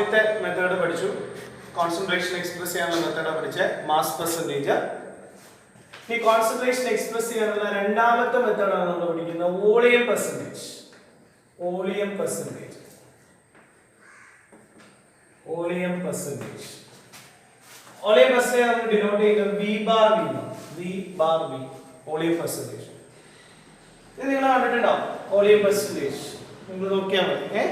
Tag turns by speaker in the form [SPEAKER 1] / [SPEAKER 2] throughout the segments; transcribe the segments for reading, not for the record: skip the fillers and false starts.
[SPEAKER 1] ആദ്യത്തെ മെത്തേഡ് പഠിച്ചു, concentration express ചെയ്യാനുള്ള മെത്തേഡാണ് പഠിച്ചത്, മാസ് പെർസെൻറ്റേജ്. ഈ കോൺസെൻട്രേഷൻ എക്സ്പ്രസ് ചെയ്യാനുള്ള രണ്ടാമത്തെ മെത്തേഡാണ് നമ്മൾ പഠിക്കുന്നത് volume percentage. Volume percentage, volume percentage. Volume percentage നമ്മൾ ഡിനോട്ട് ചെയ്യുന്നത് V bar V. Volume percentage ഇത് നിങ്ങൾ കണ്ടിട്ടുണ്ടാവും. വോളിയം പെർസെൻറ്റേജ് നിങ്ങൾ നോക്കിയാൽ മതി.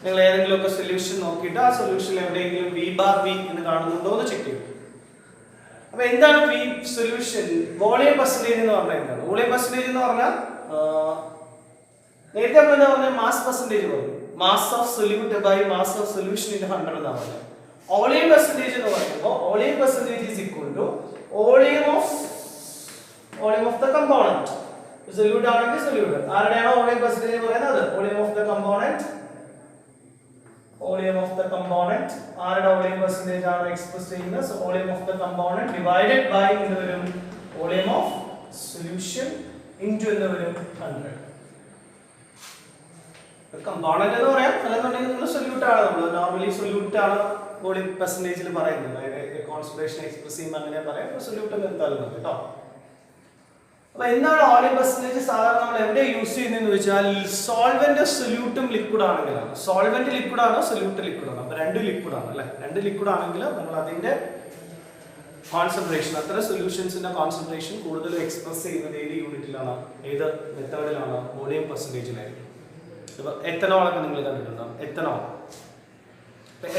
[SPEAKER 1] നിങ്ങൾ ഏതെങ്കിലും ഒക്കെ സൊല്യൂഷൻ നോക്കിയിട്ട് ആ സൊല്യൂഷനിൽ എവിടെയെങ്കിലും V bar V എന്ന് കാണുന്നുണ്ടോ എന്ന് ചെക്ക് ചെയ്യും. അപ്പൊ എന്താണ് V സൊല്യൂഷൻ? വോളിയം പെർസെൻറ്റേജ് എന്ന് പറഞ്ഞാൽ എന്താണ്? വോളിയം പെർസെൻറ്റേജ് എന്ന് പറഞ്ഞാൽ നേരത്തെ നമ്മൾ എന്താ പറഞ്ഞാൽ മാസ് പെർസെൻറ്റേജ് പറഞ്ഞു, mass of solute by mass of solution in 100 എന്നാണ് പറഞ്ഞത്. വോളിയം പെർസെൻറ്റേജ് എന്ന് പറയുമ്പോൾ volume percentage is equal to volume of the component. Solute ആണെങ്കിൽ സൊല്യൂട്ട് ആരുടെയാണോ വോളിയം പെർസെൻറ്റേജ് പറയുന്നത്, volume of the component. Volume of the component ആരുടെ volume percentage ആണ് express ചെയ്യുന്നത്? So volume of the component divided by എന്ന് വരും volume of solution into എന്ന് വരും 100. കമ്പോണന്റ് എന്ന് പറയാം, അല്ലെന്നുണ്ടെങ്കിൽ നിങ്ങൾ സൊല്യൂട്ട് ആണ്. നമ്മൾ നോർമലി സൊല്യൂട്ട് ആണ് വോളിയം പെർസെൻറ്റേജിൽ പറയുന്നത്. അതായത് കോൺസെൻട്രേഷൻ എക്സ്പ്രസ് ചെയ്യുമ്പോൾ അങ്ങനെ പറയാം, സൊല്യൂട്ട് എന്ന് എന്തായാലും മതി കേട്ടോ. അപ്പൊ എന്താണ് വോളിയം പെർസെൻറ്റേജ്? സാധാരണ നമ്മൾ എവിടെ യൂസ് ചെയ്യുന്നതെന്ന് വെച്ചാൽ സോൾവെന്റ് സൊല്യൂട്ടും ലിക്വിഡ് ആണെങ്കിലാണ്. സോൾവെന്റ് ലിക്വിഡ് ആണോ സൊല്യൂട്ട് ലിക്വിഡ് ആണോ? അപ്പൊ രണ്ട് ലിക്വിഡ് ആണ് അല്ലെ. രണ്ട് ലിക്വിഡ് ആണെങ്കിൽ നമ്മൾ അതിന്റെ കോൺസെൻട്രേഷൻ, അത്തരം സൊല്യൂഷൻസിന്റെ കോൺസെൻട്രേഷൻ കൂടുതൽ എക്സ്പ്രസ് ചെയ്യുന്നത് ഏത് യൂണിറ്റിലാണ്, ഏത് മെത്തേഡിലാണ്? വോളിയം പെർസെൻറ്റേജിലായിരിക്കും. ഇപ്പൊ എത്തനോളൊക്കെ നിങ്ങൾ കണ്ടിട്ടുണ്ടാവും.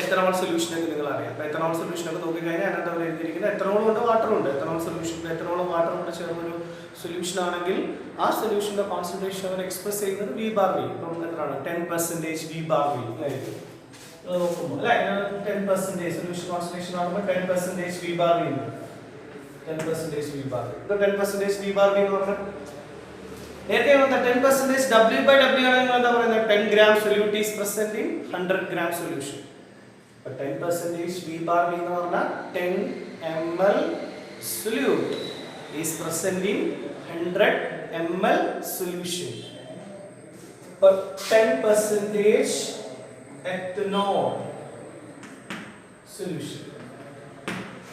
[SPEAKER 1] എത്തനോൾ സൊല്യൂഷനൊക്കെ നിങ്ങൾ അറിയാം. അപ്പൊ എത്തനോൾ സൊല്യൂഷനൊക്കെ നോക്കിക്കഴിഞ്ഞാൽ അതിനകത്ത് അവർ എഴുതിയിരിക്കുന്നത് എത്തനോളും ഉണ്ട് വാട്ടറും ഉണ്ട്. എത്തനോൾ സൊല്യൂഷൻ എത്തനോളും വാട്ടറും കൂടെ ചേർന്നൊരു സൊല്യൂഷൻ ആണെങ്കിൽ ആ സൊല്യൂഷന്റെ കോൺസെൻട്രേഷൻ അവർ എക്സ്പ്രസ് ചെയ്യുന്നത് V bar V. ഇപ്പം എത്രയാണ്? 10% V bar V നോക്കുമ്പോൾ അല്ലെ, 10% സൊല്യൂഷൻ കോൺസെൻട്രേഷൻ ആകുമ്പോൾ 10% V bar V. 10% V bar V. ഇപ്പൊ 10% V bar V എന്ന് പറഞ്ഞാൽ നേരത്തെ 10% W/W ആണെങ്കിൽ എന്താ പറയുന്നത്? 10 gram solute is present in 100 gram solution. But 10% V bar V എന്ന് പറഞ്ഞാൽ 10 ml solute is present in 100 ml solution. But 10% ethanol solution.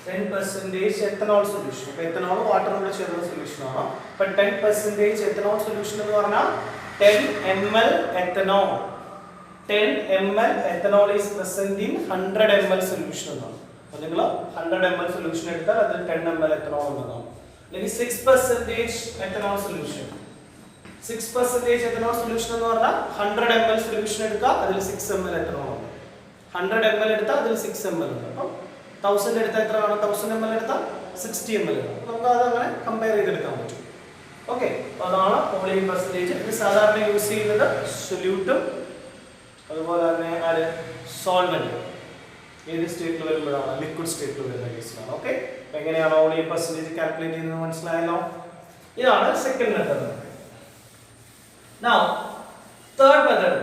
[SPEAKER 1] 10% ethanol solution. Ethanol water കൂടെ ചേർന്ന സൊല്യൂഷൻ ആണ്. But 10% ethanol solution എന്ന് പറഞ്ഞാൽ 10 ml ethanol. 10 ml ethanol is present in 100 ml solution എന്നാണ്. അപ്പോൾ നിങ്ങൾ 100 ml solution എടുത്താൽ അതിൽ 10 ml ethanol ഉണ്ടാകും. അല്ലെങ്കിൽ 6% ethanol solution. 6% ethanol solution എന്ന് പറഞ്ഞാൽ 100 ml solution എടുത്താൽ അതിൽ 6 ml ethanol ഉണ്ട്. 100 ml എടുത്താൽ അതിൽ 6 ml ഉണ്ട്. അപ്പോൾ 1000 എടുത്താൽ എത്ര ആണ്? 1000 ml എടുത്താൽ 60 ml ആണ്. നമുക്ക് അത് അങ്ങനെ കമ്പയർ ചെയ്തെടുക്കാൻ പറ്റും. ഓക്കെ, അതാണ് വോളിയം പെർസെൻറ്റേജ്. ഇത് സാധാരണ യൂസ് ചെയ്യുന്നത് സൊല്യൂട്ടും അതുപോലെ തന്നെ ആര് സോൾവെന്റ് ഏത് സ്റ്റേറ്റിൽ വരുമ്പോഴാണ്? ലിക്വിഡ് സ്റ്റേറ്റിൽ വരുന്ന കേസിലാണ്. ഓക്കെ, അപ്പൊ എങ്ങനെയാണ് വോളിയം പെർസെൻറ്റേജ് കാൽക്കുലേറ്റ് ചെയ്യുന്നത് മനസ്സിലായല്ലോ. ഇതാണ് second method. Now third method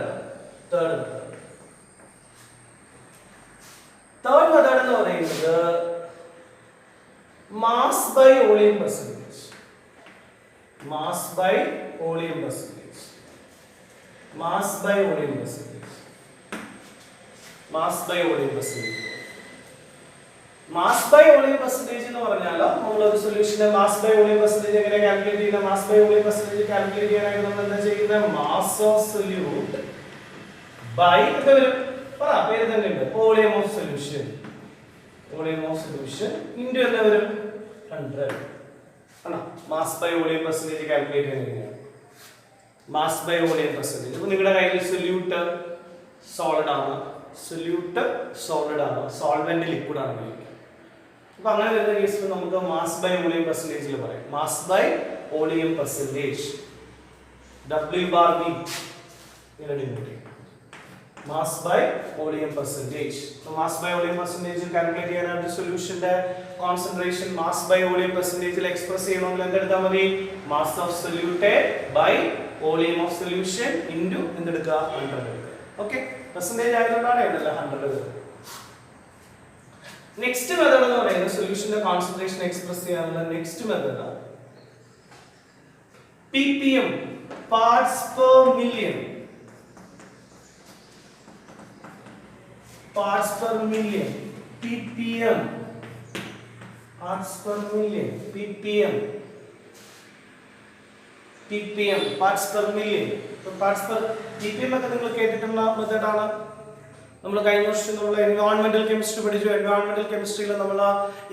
[SPEAKER 1] എന്ന് പറയുന്നത് mass by volume percentage. Mass by volume percentage. Mass by volume percentage. Mass by volume percentage. Mass by volume percentage എന്ന് പറഞ്ഞാൽ നമ്മളൊരു സൊല്യൂഷന്റെ മാസ് ബൈ വോളിയം പെർസെൻറ്റേജ് എങ്ങനെ കാൽക്കുലേറ്റ് ചെയ്യുന്നത്? Mass by volume percentage calculate ചെയ്യാനായിട്ട് നമ്മൾ എന്താ ചെയ്യുന്നത്? മാസ് ഓഫ് സൊല്യൂട്ട് ബൈ എന്താ വരും? പേര് തന്നെ ഉണ്ട്, volume of solution. Volume of solution into എന്താ വരും? 100 ആണോ? Mass by volume percentage calculate ചെയ്യുന്നത് മാസ് ബൈ വോളിയം പെർസെൻറ്റേജ്. അപ്പോൾ നിങ്ങളുടെ കയ്യിൽ സൊല്യൂട്ട് സോളിഡ് ആണ്, സോൾവെന്റ് ലിക്വിഡ് ആണ്. അപ്പോൾ അങ്ങനെ വരുന്ന കേസിൽ നമുക്ക് മാസ് ബൈ വോളിയം പെർസെൻറ്റേജിൽ പറയാം. Mass by volume percentage W bar V ഇങ്ങനെ ഡിനോട്ട് ചെയ്യും. mass by volume percentage. So mass by volume percentage calculate ചെയ്യാനായിട്ട് സൊല്യൂഷന്റെ concentration mass by volume percentage express ചെയ്യണമെങ്കിൽ എന്തെടുത്താൽ മതി? mass of solute by volume of solution into എന്തെടുക്കുക? 100 എടുക്കുക. Okay, percentage ആയതുകൊണ്ടാണ് ഇവിടെ 100. നെക്സ്റ്റ് മെത്തേഡ് എന്ന് പറയുന്നത് സൊല്യൂഷന്റെ കോൺസെൻട്രേഷൻ എക്സ്പ്രസ് ചെയ്യാനുള്ള next method ppm parts per million. parts per million, ppm, parts per million, ppm, ppm, parts per million. So parts per ppm ഒക്കെ നിങ്ങൾ കേട്ടിട്ടുള്ള method ആണ്. നമ്മൾ കഴിഞ്ഞ വർഷം നമ്മൾ എൻവയോൺമെന്റൽ കെമിസ്ട്രി പഠിച്ചു. എൻവയോൺമെന്റൽ കെമിസ്ട്രിയിൽ നമ്മൾ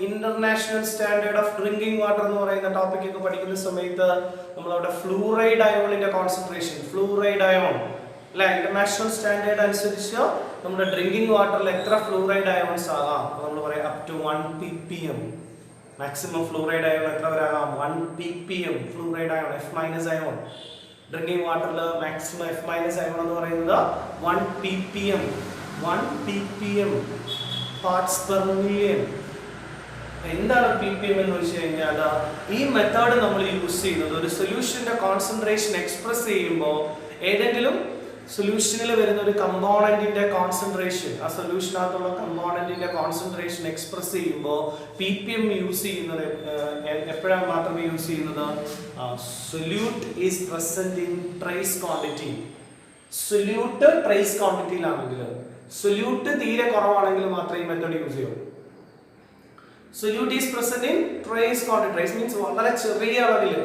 [SPEAKER 1] international standard of drinking water എന്ന് പറയുന്ന ടോപ്പിക് ഒക്കെ പഠിക്കുന്ന സമയത്ത് നമ്മൾ അവിടെ ഫ്ലൂറൈഡ് അയോണിന്റെ കോൺസെൻട്രേഷൻ, ഫ്ലൂറൈഡ് അയോൺ അല്ലെ, ഇന്റർനാഷണൽ സ്റ്റാൻഡേർഡ് അനുസരിച്ച് നമ്മുടെ ഡ്രിങ്കിങ് വാട്ടറിൽ എത്ര ഫ്ലൂറൈഡ് അയോൺസ് ആകാം നമ്മൾ പറയാം up to 1 ppm. Maximum fluoride ion എത്ര വരെ ആകാം? 1 ppm fluoride ion, F- ion. Drinking വാട്ടറിൽ മാക്സിമം F- അയോൺ എന്ന് പറയുന്നത് 1 ppm, 1 ppm parts per million. എന്താണ് ppm എന്ന് വെച്ച് കഴിഞ്ഞാൽ ഈ മെത്തേഡ് നമ്മൾ യൂസ് ചെയ്യുന്നത് ഒരു സൊല്യൂഷന്റെ കോൺസെൻട്രേഷൻ എക്സ്പ്രസ് ചെയ്യുമ്പോൾ ഏതെങ്കിലും സൊല്യൂഷനിൽ വരുന്ന ഒരു കമ്പോണന്റിന്റെ കോൺസെൻട്രേഷൻ, ആ സൊല്യൂഷനകത്തുള്ള കമ്പോണന്റിന്റെ കോൺസെൻട്രേഷൻ എക്സ്പ്രസ് ചെയ്യുമ്പോൾ ppm യൂസ് ചെയ്യുന്നത് എപ്പോഴാണ് മാത്രമേ യൂസ് ചെയ്യുന്നത്? Solute is present in trace quantity. Solute trace ക്വാണ്ടിറ്റിയിലാണെങ്കിൽ, സൊല്യൂട്ട് തീരെ കുറവാണെങ്കിൽ മാത്രമേ ഈ മെത്തേഡ് യൂസ് ചെയ്യൂ. Solute is present in trace quantity. Trace means വളരെ ചെറിയ അളവിൽ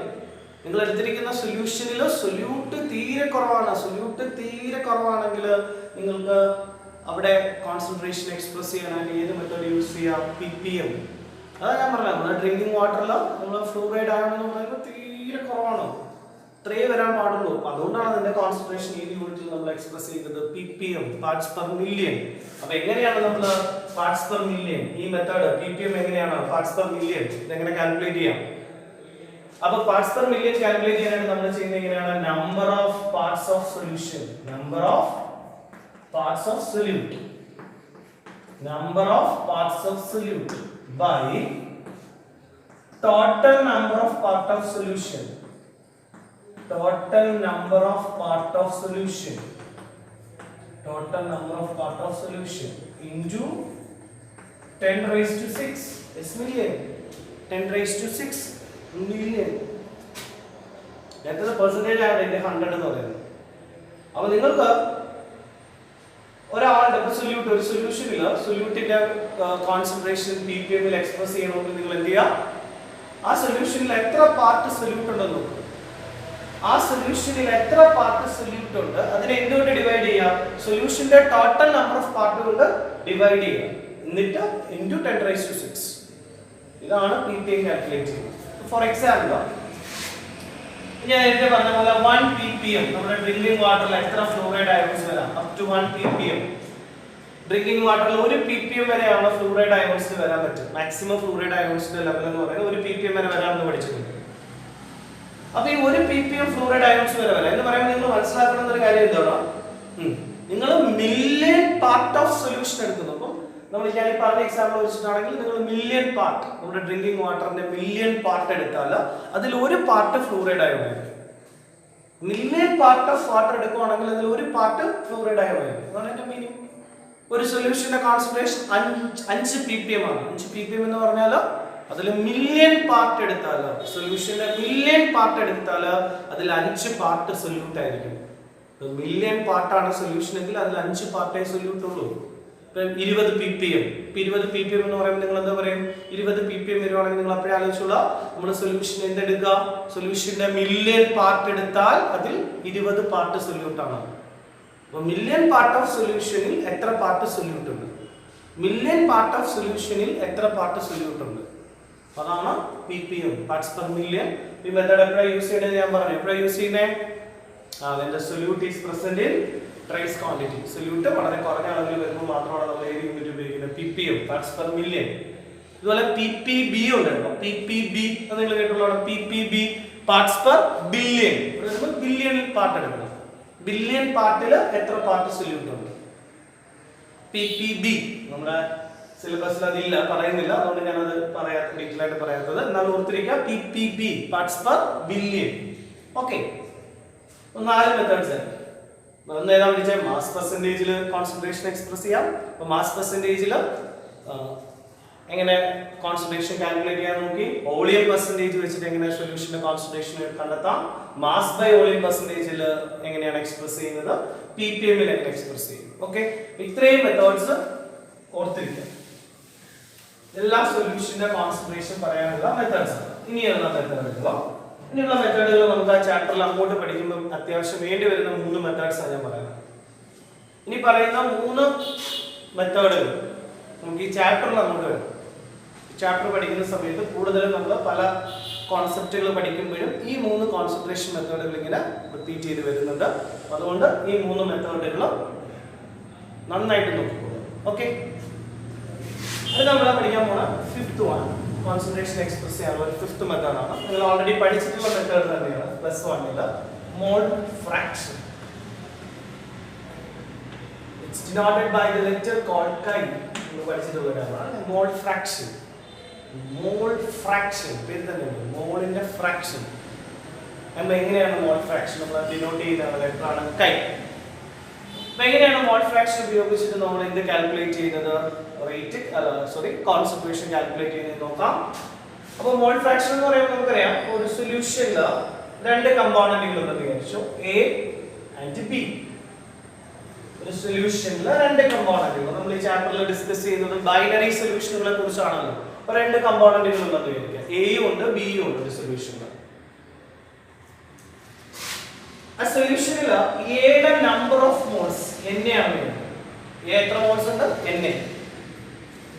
[SPEAKER 1] നിങ്ങൾ എടുത്തിരിക്കുന്ന സൊല്യൂഷനിൽ സൊല്യൂട്ട് തീരെ കുറവാണ്. സൊല്യൂട്ട് തീരെ കുറവാണെങ്കിൽ നിങ്ങൾക്ക് അവിടെ കോൺസെൻട്രേഷൻ എക്സ്പ്രസ് ചെയ്യാനായിട്ട് ഏത് മെത്തേഡ് യൂസ് ചെയ്യാം? ppm. അതാണ് ഞാൻ പറഞ്ഞത്. നമ്മുടെ ഡ്രിങ്കിങ് വാട്ടറിൽ നമ്മൾ ഫ്ലൂറൈഡ് അയോൺ എന്ന് പറയുന്നത് തീരെ കുറവാണ്, ഇത്രയേ വരാൻ പാടുള്ളൂ. അതുകൊണ്ടാണ് അതിന്റെ കോൺസെൻട്രേഷൻ ഏത് യൂണിറ്റിൽ നമ്മൾ എക്സ്പ്രസ് ചെയ്തത്? ppm, parts per million. അപ്പൊ എങ്ങനെയാണ് നമ്മൾ പാർട്സ് പെർ മില്യൺ ഈ മെത്തേഡ് ppm എങ്ങനെയാണ് പാർട്സ് പെർ മില്യൺ ഇതെങ്ങനെ കാൽക്കുലേറ്റ് ചെയ്യാം? അപ്പൊ പാർട്സ് പെർ മില്യൺ കാൽക്കുലേറ്റ് ചെയ്യാനായിട്ട് നമ്മൾ ചെയ്യുന്നത് എങ്ങനെയാണ്? Number of parts of solution, number of parts of solute, number of parts of solute by total number of part of solution, total number of part of solution, total number of part of solution into 10 raised to 6 is million, 10 raised to 6 million. എത്ര percentage ആണ് ഇതിന്റെ 100 എന്ന് പറയുന്നത്? അപ്പോൾ നിങ്ങൾക്ക് ഒരാളുടെ solute, ഒരു സൊല്യൂഷനിൽ സൊല്യൂട്ടിന്റെ കോൺസെൻട്രേഷൻ ppm ൽ എക്സ്പ്രസ് ചെയ്യണമെങ്കിൽ നിങ്ങൾ എന്ത് ചെയ്യുക? ആ സൊല്യൂഷനിൽ എത്ര പാർട്ട് സൊല്യൂട്ട് ഉണ്ടെന്ന് നോക്കുക. ആ സൊല്യൂഷനിൽ എത്ര പാർട്ട് സൊല്യൂട്ട് ഉണ്ട് അതിനെ എന്തുകൊണ്ട് ഡിവൈഡ് ചെയ്യാം? സൊല്യൂഷന്റെ ടോട്ടൽ നമ്പർ ഓഫ് പാർട്ട് കൊണ്ട് ഡിവൈഡ് ചെയ്യുക, എന്നിട്ട് ഇൻടു 10 raised to 6. ഇതാണ് ppm കാൽക്കുലേറ്റ് ചെയ്യുന്നത്. ഫോർ എക്സാമ്പിൾ ഞാൻ നേരത്തെ പറഞ്ഞ പോലെ 1 ppm നമ്മുടെ ഡ്രിങ്കിങ് വാട്ടറിൽ എത്ര ഫ്ലൂറൈഡ് അയോൺസ് വരാം? Up to 1 ppm. ഡ്രിങ്കിങ് വാട്ടറിൽ 1 ppm വരെയാണ് ഫ്ലൂറൈഡ് അയോൺസ് വരാൻ പറ്റും. മാക്സിമം ഫ്ലൂറൈഡ് അയോൺസിന്റെ ലെവൽ എന്ന് പറയുന്നത് 1 ppm വരെ വരാമെന്ന് പഠിച്ചിട്ടുണ്ട്. അപ്പൊ ഈ 1 ppm ഫ്ലൂറൈഡ് അയോൺസ് വരെ വരാം എന്ന് പറയുമ്പോൾ നിങ്ങൾ മനസ്സിലാക്കുന്ന ഒരു കാര്യം എന്താണ്? നിങ്ങൾ മില്യൺ പാർട്ട് ഓഫ് സൊല്യൂഷൻ എടുക്കുന്നു. അപ്പം നമ്മൾ ഞാൻ ഈ പറഞ്ഞ എക്സാമ്പിൾ വെച്ചിട്ടാണെങ്കിൽ നിങ്ങൾ മില്യൺ പാർട്ട്, നമ്മുടെ ഡ്രിങ്കിങ് വാട്ടറിന്റെ മില്യൺ പാർട്ട് എടുത്താൽ അതിൽ ഒരു പാർട്ട് ഫ്ലൂറൈഡ് അയോൺ ആയിരിക്കും. മില്യൺ പാർട്ട് ഓഫ് വാട്ടർ എടുക്കുവാണെങ്കിൽ അതിൽ ഒരു പാർട്ട് ഫ്ലൂറൈഡ് അയോൺ ആയിരിക്കും. അതാണ് എന്റെ മീനിങ്. ഒരു സൊല്യൂഷന്റെ കോൺസെൻട്രേഷൻ 5 ppm ആണ്. 5 ppm എന്ന് പറഞ്ഞാൽ അതിൽ മില്യൺ പാർട്ട് എടുത്താൽ, സൊല്യൂഷന്റെ മില്യൺ പാർട്ട് എടുത്താൽ അതിൽ 5 പാർട്ട് സൊല്യൂട്ട് ആയിരിക്കും. മില്യൺ പാർട്ടാണ് സൊല്യൂഷൻ എങ്കിൽ അതിൽ 5 പാർട്ടേ സൊല്യൂട്ട് ഉള്ളൂ. 20 ppm. 20 ppm എന്ന് പറയുമ്പോൾ നിങ്ങൾ എന്താ പറയും? 20 ppm വരുവാണെങ്കിൽ നിങ്ങൾ അപ്പോഴേ ആലോചിച്ചോളൂ, നമ്മുടെ സൊല്യൂഷൻ എന്തെടുക്കുക? സൊല്യൂഷന്റെ മില്യൺ പാർട്ട് എടുത്താൽ അതിൽ 20 പാർട്ട് സൊല്യൂട്ട് ആണ്. അപ്പോൾ മില്യൺ പാർട്ട് ഓഫ് സൊല്യൂഷനിൽ എത്ര പാർട്ട് സൊല്യൂട്ട് ഉണ്ട്? മില്യൺ പാർട്ട് ഓഫ് സൊല്യൂഷനിൽ എത്ര പാർട്ട് സൊല്യൂട്ട് ഉണ്ട്? അതാണ് ppm, പാർട്സ് പെർ മില്യൺ. ഈ മെത്തേഡ് എപ്പോഴാണ് യൂസ് ചെയ്യുന്നത് ഞാൻ പറഞ്ഞു. എപ്പോഴാണ് യൂസ് ചെയ്യുന്നത്? അതിന്റെ solute is present in trace quantity. Solute വളരെ കുറഞ്ഞ അളവിൽ വരുമ്പോൾ മാത്രമാണ് നമ്മൾ ഏത് യൂണിറ്റ് ഉപയോഗിക്കുന്നത്? ppm, parts per million. ഇതുപോലെ ppb ഉണ്ട്. ppb അത് നിങ്ങൾ കേട്ടുള്ളതാണ്. ppb parts per billion. Billion part എടുക്കണം. ബില്യൺ പാർട്ടിൽ എത്ര പാർട്ട് സൊല്യൂട്ട് ഉണ്ട്? ppb നമ്മുടെ സിലബസിൽ അതില്ല, പറയുന്നില്ല, അതുകൊണ്ട് ഞാനത് ഡീറ്റെയിൽ ആയിട്ട് പറയാത്തത്. എന്നാൽ ഓർത്തിരിക്കുക ppb parts per billion. Okay, 4 methods ആണ്. ഒന്ന് ഏതാ വിളിച്ചാൽ മാസ് പെർസെന്റേജിൽ കോൺസെൻട്രേഷൻ എക്സ്പ്രസ് ചെയ്യാം. അപ്പോൾ മാസ് പെർസെന്റേജിൽ എങ്ങനെ കോൺസെൻട്രേഷൻ കാൽക്കുലേറ്റ് ചെയ്യാൻ നോക്കി. വോളിയം പെർസെന്റേജ് വെച്ചിട്ട് എങ്ങനെ സൊല്യൂഷന്റെ കോൺസെൻട്രേഷൻ കണ്ടെത്താം. മാസ് ബൈ വോളിയം പെർസെന്റേജിൽ എങ്ങനെയാണ് എക്സ്പ്രസ് ചെയ്യുന്നത്, ppm ൽ എങ്ങനെ എക്സ്പ്രസ് ചെയ്യും. ഓക്കെ, ഇത്രയും മെത്തേഡ്സ് ഓർത്തിരിക്കുക. എല്ലാ സൊല്യൂഷന്റെ കോൺസെൻട്രേഷൻ പറയാനുള്ള മെത്തേഡ്സ് ആണ്. ഇനിയുള്ള മെത്തേഡുകൾ നമുക്ക് ആ ചാപ്റ്ററിൽ അങ്ങോട്ട് പഠിക്കുമ്പോൾ അത്യാവശ്യം വേണ്ടി വരുന്ന 3 മെത്തേഡ്സ് ആണ് ഞാൻ പറയുന്നത്. ഇനി പറയുന്ന 3 മെത്തേഡുകൾ നമുക്ക് ഈ ചാപ്റ്ററിൽ അങ്ങോട്ട് വരും. ചാപ്റ്റർ പഠിക്കുന്ന സമയത്ത് കൂടുതലും നമ്മൾ പല കോൺസെപ്റ്റുകൾ പഠിക്കുമ്പോഴും ഈ 3 കോൺസെൻട്രേഷൻ മെത്തേഡുകൾ ഇങ്ങനെ റിപ്പീറ്റ് ചെയ്ത് വരുന്നുണ്ട്. അതുകൊണ്ട് ഈ 3 മെത്തേഡുകൾ നന്നായിട്ട് നോക്കിക്കോളൂ. ഓക്കെ, അത് നമ്മൾ പഠിക്കാൻ പോണ 5th വൺ കോൺസെൻട്രേഷൻ എക്സ്പ്രസ് ചെയ്യാനുള്ള 5th മെത്തേഡാണ്. നിങ്ങൾ ഓൾറെഡി പഠിച്ചിട്ടുള്ള മെത്തേഡ് തന്നെയാണ്. +1 mole fraction. It's denoted by the letter called chi. നിങ്ങൾ പഠിച്ചിട്ടുള്ള കാര്യമാണ് മോൾ ഫ്രാക്ഷൻ. മോൾ ഫ്രാക്ഷൻ പേര് തന്നെ മോളിന്റെ ഫ്രാക്ഷൻ. നമ്മൾ എങ്ങനെയാണ് മോൾ ഫ്രാക്ഷൻ നമ്മൾ ഡിനോട്ട് ചെയ്യുന്ന ലെറ്റർ ആണ് chi. അപ്പോൾ എങ്ങനെയാണ് മോൾ ഫ്രാക്ഷൻ ഉപയോഗിച്ചിട്ട് നമ്മൾ എന്ത് കാൽക്കുലേറ്റ് ചെയ്യുന്നത്? കോൺസെൻട്രേഷൻ കാൽക്കുലേറ്റ് ചെയ്യുന്നത് നോക്കാം. അപ്പോൾ മോൾ ഫ്രാക്ഷൻ എന്ന് പറയുമ്പോൾ നമുക്കറിയാം ഒരു സൊല്യൂഷനിൽ 2 കമ്പോണന്റുകൾ ഉണ്ടെന്ന് വിചാരിച്ചു, A ആൻഡ് B. ഒരു സൊല്യൂഷനിൽ 2 കമ്പോണന്റുകൾ. നമ്മൾ ഈ ചാപ്റ്ററിൽ ഡിസ്കസ് ചെയ്യുന്നത് ബൈനറി സൊല്യൂഷനുകളെ കുറിച്ചാണല്ലോ. അപ്പോൾ 2 കമ്പോണന്റുകൾ ഉണ്ടെന്ന് വിചാരിക്കുക, എയും ഉണ്ട് ബിയും ഉണ്ട് ഒരു സൊല്യൂഷനിൽ. ആ സൊല്യൂഷനിൽ എയുടെ നമ്പർ ഓഫ് മോൾസ് n ആണ് വരുന്നത്. എ എത്ര മോൾസ് ഉണ്ട്? n.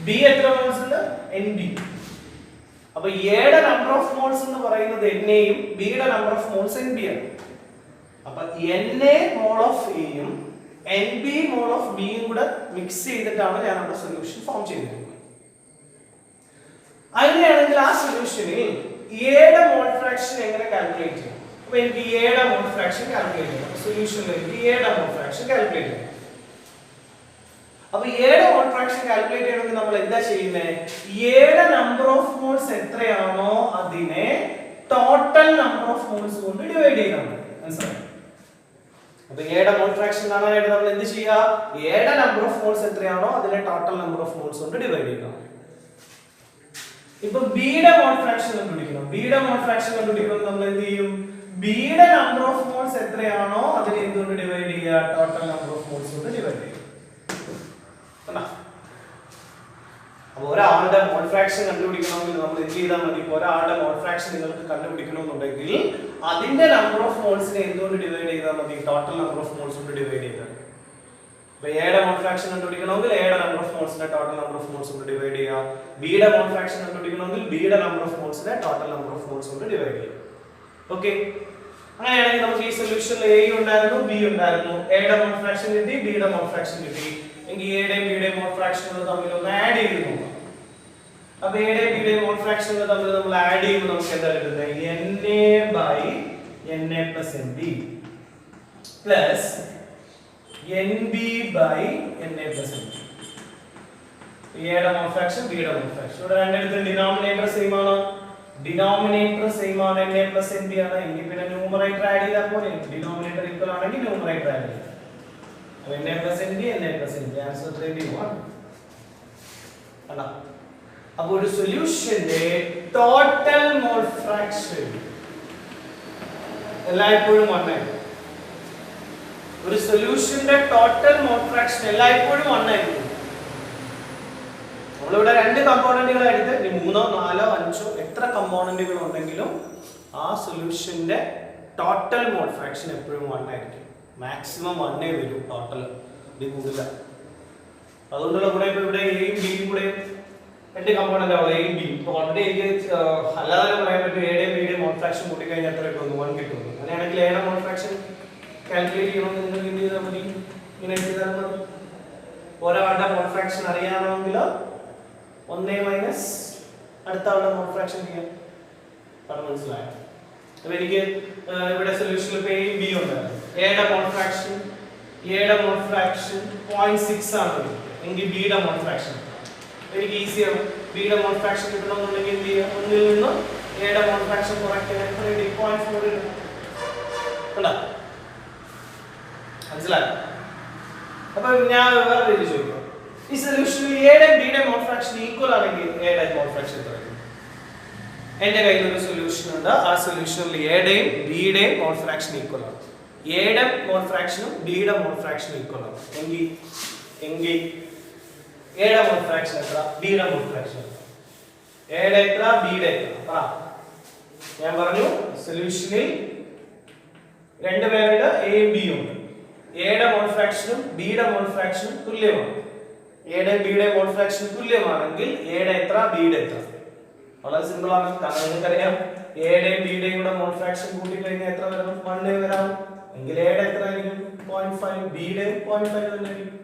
[SPEAKER 1] ബി എത്ര മോൾസ് ഉണ്ട്? nb. അപ്പോൾ എയുടെ നമ്പർ ഓഫ് മോൾസ് എന്ന് പറയുന്നത് n യും ബിയുടെ നമ്പർ ഓഫ് മോൾസ് nb ആണ്. അപ്പോൾ na മോൾ ഓഫ് a യും nb മോൾ ഓഫ് b യും കൂടെ മിക്സ് ചെയ്തിട്ടാണ് ഞാൻ നമ്മുടെ സൊല്യൂഷൻ ഫോം ചെയ്തിരിക്കുന്നത്. അങ്ങനെയാണെങ്കിൽ ആ സൊല്യൂഷനിൽ എയുടെ മോൾ ഫ്രാക്ഷൻ എങ്ങനെ കാൽക്കുലേറ്റ് ചെയ്യും? അപ്പോൾ എനിക്ക് എയുടെ മോൾ ഫ്രാക്ഷൻ കാൽക്കുലേറ്റ് ചെയ്യണം. സൊല്യൂഷനിൽ എനിക്ക് എയുടെ മോൾ ഫ്രാക്ഷൻ കാൽക്കുലേറ്റ് ചെയ്യണം. അപ്പോൾ എയുടെ മോൾ ഫ്രാക്ഷൻ കാൽക്കുലേറ്റ് ചെയ്യണമെങ്കിൽ നമ്മൾ എന്താ ചെയ്യുന്നത്? എയുടെ നമ്പർ ഓഫ് മോൾസ് എത്രയാണോ അതിനെ ടോട്ടൽ നമ്പർ ഓഫ് മോൾസ് കൊണ്ട് ഡിവൈഡ് ചെയ്യണം. മനസ്സിലായോ? അപ്പോൾ എയുടെ മോൾ ഫ്രാക്ഷൻ കാണാനായിട്ട് നമ്മൾ എന്ത് ചെയ്യുക? എയുടെ നമ്പർ ഓഫ് മോൾസ് എത്രയാണോ അതിനെ ടോട്ടൽ നമ്പർ ഓഫ് മോൾസ് കൊണ്ട് ഡിവൈഡ് ചെയ്യണം. ഇപ്പൊ ബിയുടെ മോൾ ഫ്രാക്ഷൻ കണ്ടുപിടിക്കണം. ബിയുടെ മോൾ ഫ്രാക്ഷൻ കണ്ടുപിടിക്കണം നമ്മൾ എന്ത് ചെയ്യും? ബിയുടെ നമ്പർ ഓഫ് മോൾസ് എത്രയാണോ അതിനെ എന്തുകൊണ്ട് ഡിവൈഡ് ചെയ്യുക? ടോട്ടൽ നമ്പർ ഓഫ് മോൾസ് കൊണ്ട് ഡിവൈഡ് ചെയ്യും. അപ്പോൾ ഒരാളുടെ മോൾ ഫ്രാക്ഷൻ കണ്ടുപിടിക്കണമെങ്കിൽ നമ്മൾ എന്ത് ചെയ്താൽ മതി? ഒരാളുടെ മോൾ ഫ്രാക്ഷൻ നിങ്ങൾക്ക് കണ്ടുപിടിക്കണമെന്നുണ്ടെങ്കിൽ അതിന്റെ നമ്പർ ഓഫ് മോൾസിനെ എന്തുകൊണ്ട് ഡിവൈഡ് ചെയ്താൽ മതി? ടോട്ടൽ നമ്പർ ഓഫ് മോൾസ് കൊണ്ട് ഡിവൈഡ് ചെയ്താൽ. അപ്പോൾ എയുടെ മോൾ ഫ്രാക്ഷൻ കണ്ടുപിടിക്കണമെങ്കിൽ എയുടെ നമ്പർ ഓഫ് മോൾസിനെ ടോട്ടൽ നമ്പർ ഓഫ് മോൾസ് കൊണ്ട് ഡിവൈഡ് ചെയ്യുക. ബിയുടെ മോൾ ഫ്രാക്ഷൻ കണ്ടുപിടിക്കണമെങ്കിൽ ബിയുടെ നമ്പർ ഓഫ് മോൾസിനെ ടോട്ടൽ നമ്പർ ഓഫ് മോൾസ് കൊണ്ട് ഡിവൈഡ് ചെയ്യുക. ഓക്കെ, അങ്ങനെയാണെങ്കിൽ നമുക്ക് ഈ സൊല്യൂഷനിൽ എ ഉണ്ടായിരുന്നു ബി ഉണ്ടായിരുന്നു. എയുടെ മോൾ ഫ്രാക്ഷൻ കിട്ടി, ബിയുടെ മോൾ ഫ്രാക്ഷൻ കിട്ടി. എങ്കിൽ എയുടെയും ബിയുടെയും മോൾ ഫ്രാക്ഷനുകൾ തമ്മിൽ ഒന്ന് ആഡ് ചെയ്ത് നോക്കാം. അപ്പോൾ എയുടെയും ബിയുടെയും മോൾ ഫ്രാക്ഷനുകൾ തമ്മിൽ നമ്മൾ ആഡ് ചെയ്യുമ്പോൾ നമുക്ക് എന്താ കിട്ടുന്നത്? Na plus nb plus nb by na plus nb. എയുടെ മോൾ ഫ്രാക്ഷൻ ബിയുടെ മോൾ ഫ്രാക്ഷൻ. ഇവിടെ രണ്ടിടത്തും ഡിനോമിനേറ്റർ സെയിം ആണ്. ഡിനോമിനേറ്റർ സെയിം ആണ്, na plus nb ആണ്. എങ്കിൽ പിന്നെ ന്യൂമറേറ്റർ ആഡ് ചെയ്താൽ പോലെ. ഡിനോമിനേറ്റർ ഈക്വൽ ആണെങ്കിൽ ന്യൂമറേറ്റർ ആഡ് ചെയ്യാം. അപ്പോൾ na plus nb ആൻസർ 31. അല്ല, അപ്പോൾ ഒരു സൊല്യൂഷന്റെ ടോട്ടൽ മോൾ ഫ്രാക്ഷൻ എല്ലായ്പ്പോഴും 1 ആയിരിക്കും. ഒരു സൊല്യൂഷന്റെ ടോട്ടൽ മോൾ ഫ്രാക്ഷൻ എല്ലായ്പ്പോഴും 1 ആയിരിക്കും. നമ്മളിവിടെ 2 കമ്പോണന്റുകൾ എടുത്ത് 3, 4, 5 എത്ര കമ്പോണന്റുകൾ ഉണ്ടെങ്കിലും ആ സൊല്യൂഷന്റെ ടോട്ടൽ മോൾ ഫ്രാക്ഷൻ എപ്പോഴും 1 ആയിരിക്കും. മാക്സിമം 1 വരും ടോട്ടൽ, ഇത് കൂടില്ല. അതുകൊണ്ടുള്ള കൂടെ ഇപ്പോൾ ഇവിടെ എയും ബിയും കൂടെ 2 കമ്പോണന്റ് ആവും, എയും ബിയും. ഇപ്പോൾ ഓൾറെഡി എനിക്ക് അല്ലാതെ പറയാൻ പറ്റും എയുടെയും ബിയുടെയും മോൾ ഫ്രാക്ഷൻ കൂട്ടിക്കഴിഞ്ഞാൽ എത്ര കിട്ടുന്നു? 1 കിട്ടുന്നു. അങ്ങനെയാണെങ്കിൽ എയുടെ മോൾ ഫ്രാക്ഷൻ കാൽക്കുലേറ്റ് ചെയ്യണമെന്ന് നിങ്ങൾ എന്ത് ചെയ്താൽ മതി? ഇങ്ങനെ ചെയ്താൽ മതി. ഒരാളുടെ മോൾ ഫ്രാക്ഷൻ അറിയാമെങ്കിൽ 1 മൈനസ് അടുത്ത ആളുടെ മോൾ ഫ്രാക്ഷൻ ചെയ്യാം. പറഞ്ഞു മനസ്സിലായോ? അപ്പോൾ എനിക്ക് ഇവിടെ സൊല്യൂഷനിൽ ഇപ്പോൾ എയും ബിയും ഉണ്ട്. എയുടെ മോൾ ഫ്രാക്ഷൻ 0.6 ആണ്. എങ്കിൽ ബിയുടെ മോൾ ഫ്രാക്ഷൻ എനിക്ക് ഈസിയാണ്. ബിയുടെ മോൾ ഫ്രാക്ഷൻ കിട്ടണമെന്നുണ്ടെങ്കിൽ എന്ത് ചെയ്യുക? 1 ൽ നിന്ന് എയുടെ മോൾ ഫ്രാക്ഷൻ കുറയ്ക്കാൻ 0.4 ഇടും. കണ്ടോ? മനസ്സിലായോ? അപ്പോൾ ഞാൻ വേറെ രീതി ചോദിക്കാം. ഈ സൊല്യൂഷനിൽ എയുടെയും ബിയുടെയും മോൾ ഫ്രാക്ഷൻ ഈക്വൽ ആണെങ്കിൽ എയുടെ മോൾ ഫ്രാക്ഷൻ എത്രയായിരിക്കും? എൻ്റെ കയ്യിൽ ഒരു സൊല്യൂഷൻ ഉണ്ട്. ആ സൊല്യൂഷനിൽ എയുടെയും ബിയുടെയും മോൾ ഫ്രാക്ഷൻ ഈക്വൽ ആണ്. എയുടെ മോൾ ഫ്രാക്ഷനും ബിയുടെ മോൾ ഫ്രാക്ഷനും ഈക്വൽ ആണ്. എങ്കിൽ എയുടെ മോൾ ഫ്രാക്ഷൻ എത്ര, ബിയുടെ മോൾ ഫ്രാക്ഷൻ എത്ര, എയുടെ എത്ര, ബിയുടെ എത്ര? ഞാൻ പറഞ്ഞു സൊല്യൂഷനിൽ രണ്ടുപേരുടെ എയും ബിയും ഉണ്ട്. എയുടെ മോൾ ഫ്രാക്ഷനും ബിയുടെ മോൾ ഫ്രാക്ഷനും തുല്യമാണ്. എയുടെ ബിയുടെ മോൾ ഫ്രാക്ഷൻ തുല്യമാണെങ്കിൽ എയുടെ എത്ര, ബിയുടെ എത്ര? വളരെ സിമ്പിൾ ആണ്. കാരണം നിങ്ങൾക്കറിയാം എയുടെയും ബിയുടെയും കൂടെ മോൾ ഫ്രാക്ഷൻ കൂട്ടി കഴിഞ്ഞാൽ എത്ര വരും? 1 വരാം. എങ്കിൽ എയുടെ എത്ര ആയിരിക്കും? 0.5, ബിയുടെ 0.5 തന്നെ ആയിരിക്കും.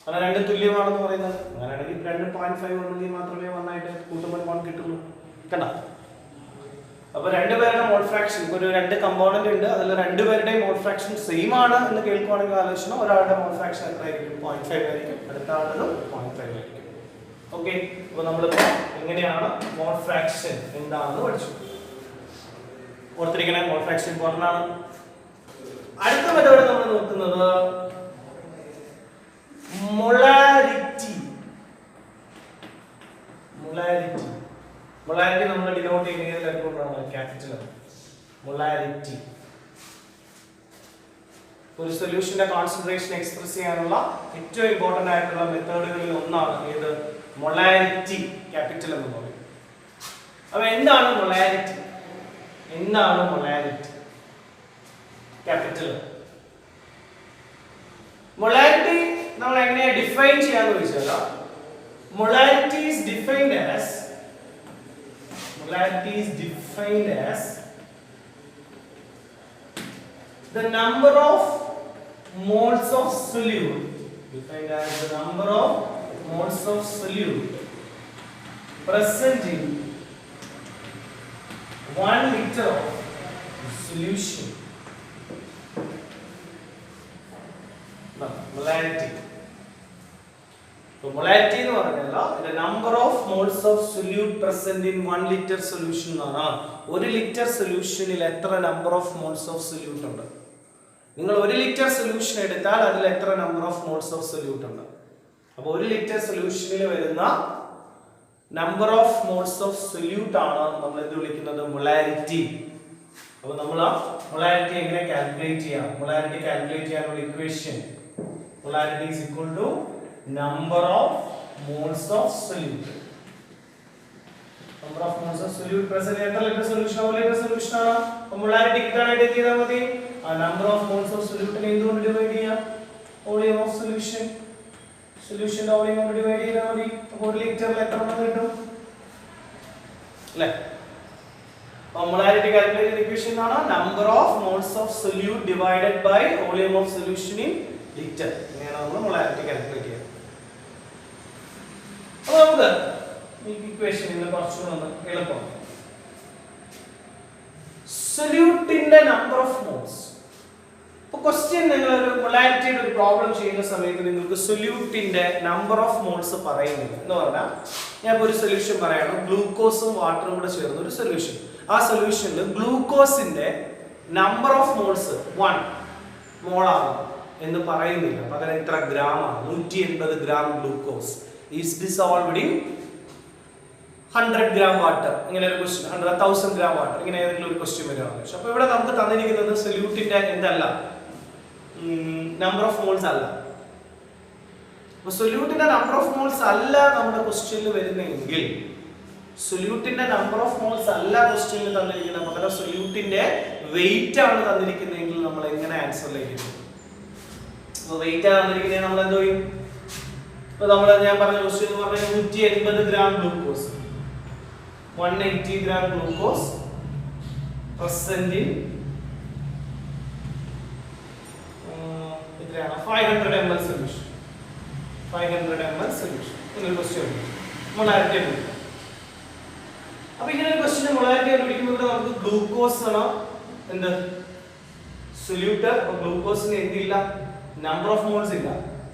[SPEAKER 1] അങ്ങനെ രണ്ടും തുല്യമാണെന്ന് പറയുന്നത്. അങ്ങനെയാണെങ്കിൽ 2.5 ഉണ്ടെങ്കിൽ മാത്രമേ 1 ആയിട്ട് കൂട്ടുമ്പോൾ 1 കിട്ടുള്ളൂ. കണ്ടോ? അപ്പോൾ രണ്ടുപേരുടെ മോൾ ഫ്രാക്ഷൻ, ഒരു രണ്ട് കമ്പോണന്റ് ഉണ്ട്, അതിൽ രണ്ടുപേരുടെയും മോൾ ഫ്രാക്ഷൻ സെയിം ആണ് എന്ന് കേൾക്കുവാണെങ്കിൽ ആലോചിക്കണം. ഒരാളുടെ മോൾ ഫ്രാക്ഷൻ എത്ര ആയിരിക്കും? 0.5 ആയിരിക്കും, അടുത്ത ആളുടെ 0.5 ആയിരിക്കും. ഓക്കെ, അപ്പോൾ നമ്മളിപ്പോൾ എങ്ങനെയാണ് മോൾ ഫ്രാക്ഷൻ എന്താണെന്ന് പഠിച്ചു. ഓർത്തിരിക്കണേ, മോൾ ഫ്രാക്ഷൻ ഇമ്പോർട്ടൻ്റ് ആണ്. അടുത്ത മെത്തേഡ് നമ്മൾ നോക്കുന്നത് മൊളാരിറ്റി. മൊളാരിറ്റി മൊളാരിറ്റി നമ്മൾ ഡിനോട്ട് ചെയ്യുന്നത് ലെറ്ററുകൊണ്ടാണ്, ക്യാപിറ്റൽ മൊളാരിറ്റി. ഒരു സൊല്യൂഷന്റെ കോൺസെൻട്രേഷൻ എക്സ്പ്രസ് ചെയ്യാനുള്ള ഏറ്റവും ഇമ്പോർട്ടന്റ് ആയിട്ടുള്ള മെത്തേഡുകളിൽ ഒന്നാണ് ഏത്? മൊളാരിറ്റി, ക്യാപിറ്റൽ എന്ന് പറയും. അപ്പൊ എന്താണ് മൊളാരിറ്റി? എന്താണ് മൊളാരിറ്റി ക്യാപിറ്റൽ? മൊളാരിറ്റി നമ്മൾ എങ്ങനെ ഡിഫൈൻ ചെയ്യാന്ന് ചോദിച്ചാൽ, molarity is defined as the number of moles of solute, defined as the number of moles of solute present in 1 liter of solution. Molarity. So molarity എന്ന് പറഞ്ഞാൽ the number of moles of solute present in 1 liter solution ആണ്. 1 litre സൊല്യൂഷനിൽ എത്ര number of moles of solute ഉണ്ട്? നിങ്ങൾ 1 litre solution എടുത്താൽ അതിൽ എത്ര number of moles of solute ഉണ്ട്? അപ്പോൾ 1 ലിറ്റർ സൊല്യൂഷനിൽ വരുന്ന number of moles of solute ആണ് നമ്മൾ എന്ത് വിളിക്കുന്നത്? മൊളാരിറ്റി. അപ്പോൾ നമ്മൾ മൊളാരിറ്റി എങ്ങനെ കാൽക്കുലേറ്റ് ചെയ്യാം? മൊളാരിറ്റി കാൽക്കുലേറ്റ് ചെയ്യാനുള്ള equation molarity is equal to number of moles of solute. Number of moles of solute present in the solution. One liter solution ആണ്. അപ്പോൾ molarity കിട്ടാനായിട്ട് എന്ത് ചെയ്താൽ മതി? ആ number of moles of solute നെ എന്തുകൊണ്ട് ഡിവൈഡ് ചെയ്യാം? Volume of solution. സൊല്യൂഷന്റെ വോളിയം കൊണ്ട് ഡിവൈഡ് ചെയ്താൽ മതി. അപ്പോൾ 1 ലിറ്ററിൽ എത്ര എണ്ണം കിട്ടും? അല്ലേ? അപ്പോൾ molarity calculation equation ആണ് number of moles of solute divided by volume of solution in liter. ഇങ്ങനെയാണ് നമ്മൾ molarity കാൽക്കുലേറ്റ് ചെയ്യുക. അപ്പോൾ നമുക്ക് ഈ ഇക്വേഷൻ ഇന്ന് കുറച്ചുകൂടി എളുപ്പം. സൊല്യൂട്ടിന്റെ നമ്പർ ഓഫ് മോൾസ്. ഇപ്പോൾ ക്വസ്റ്റ്യൻ നിങ്ങൾ ഒരു മൊളാരിറ്റിയുടെ ഒരു പ്രോബ്ലം ചെയ്യുന്ന സമയത്ത് നിങ്ങൾക്ക് സൊല്യൂട്ടിന്റെ നമ്പർ ഓഫ് മോൾസ് പറയുന്നില്ല എന്ന് പറഞ്ഞാൽ, ഞാൻ ഒരു സൊല്യൂഷൻ പറയാണ്, ഗ്ലൂക്കോസും വാട്ടറും കൂടെ ചേർന്ന ഒരു സൊല്യൂഷൻ. ആ സൊല്യൂഷനിൽ ഗ്ലൂക്കോസിന്റെ നമ്പർ ഓഫ് മോൾസ് 1 മോളാണ് എന്ന് പറയുന്നില്ല, പകരം ഇത്ര ഗ്രാം ആണ്, 180 gram glucose is dissolved in 100 gram water. ഇങ്ങനെ ഒരു ക്വസ്റ്റ്യൻ, 1000 gram water, ഇങ്ങനെ ഏതെങ്കിലും ഒരു ക്വസ്റ്റ്യൻ വരികയാണ്. അപ്പോൾ ഇവിടെ നമുക്ക് തന്നിരിക്കുന്നത് സൊല്യൂട്ടിന്റെ എന്തല്ല, നമ്പർ ഓഫ് മോൾസ് അല്ല. അപ്പോൾ സൊല്യൂട്ടിന്റെ നമ്പർ ഓഫ് മോൾസ് അല്ല നമ്മുടെ ക്വസ്റ്റ്യനിൽ വരുന്നെങ്കിൽ, സൊല്യൂട്ടിന്റെ നമ്പർ ഓഫ് മോൾസ് അല്ല ക്വസ്റ്റ്യനിൽ തന്നിരിക്കുന്നത്, പകരം സൊല്യൂട്ടിന്റെ വെയിറ്റ് ആണ് തന്നിരിക്കുന്നതെങ്കിൽ നമ്മൾ എങ്ങനെ ആൻസറിലേക്ക് എത്തും? അപ്പോൾ വെയിറ്റ് ആണ് തന്നിരിക്കുന്നത്, നമ്മൾ എന്തോ ചെയ്യും? ഇപ്പോൾ നമ്മൾ ഞാൻ പറഞ്ഞ ക്വസ്റ്റ്യൻ എന്ന് പറഞ്ഞാൽ 180 gram glucose, 180 gram glucose present in 500 ml solution. 500 ml solution എന്നൊരു ക്വസ്റ്റ്യൻ മൊളാരിറ്റി ഉണ്ട്. അപ്പോൾ ഇങ്ങനെ ഒരു ക്വസ്റ്റ്യൻ മൊളാരിറ്റി കണ്ടുപിടിക്കുമ്പോൾ നമുക്ക് ഗ്ലൂക്കോസ് ആണ് എന്ത് സൊല്യൂട്ട്. അപ്പോൾ ഗ്ലൂക്കോസിന് എന്തില്ല, നമ്പർ ഓഫ് മോൾസ് ഇല്ല.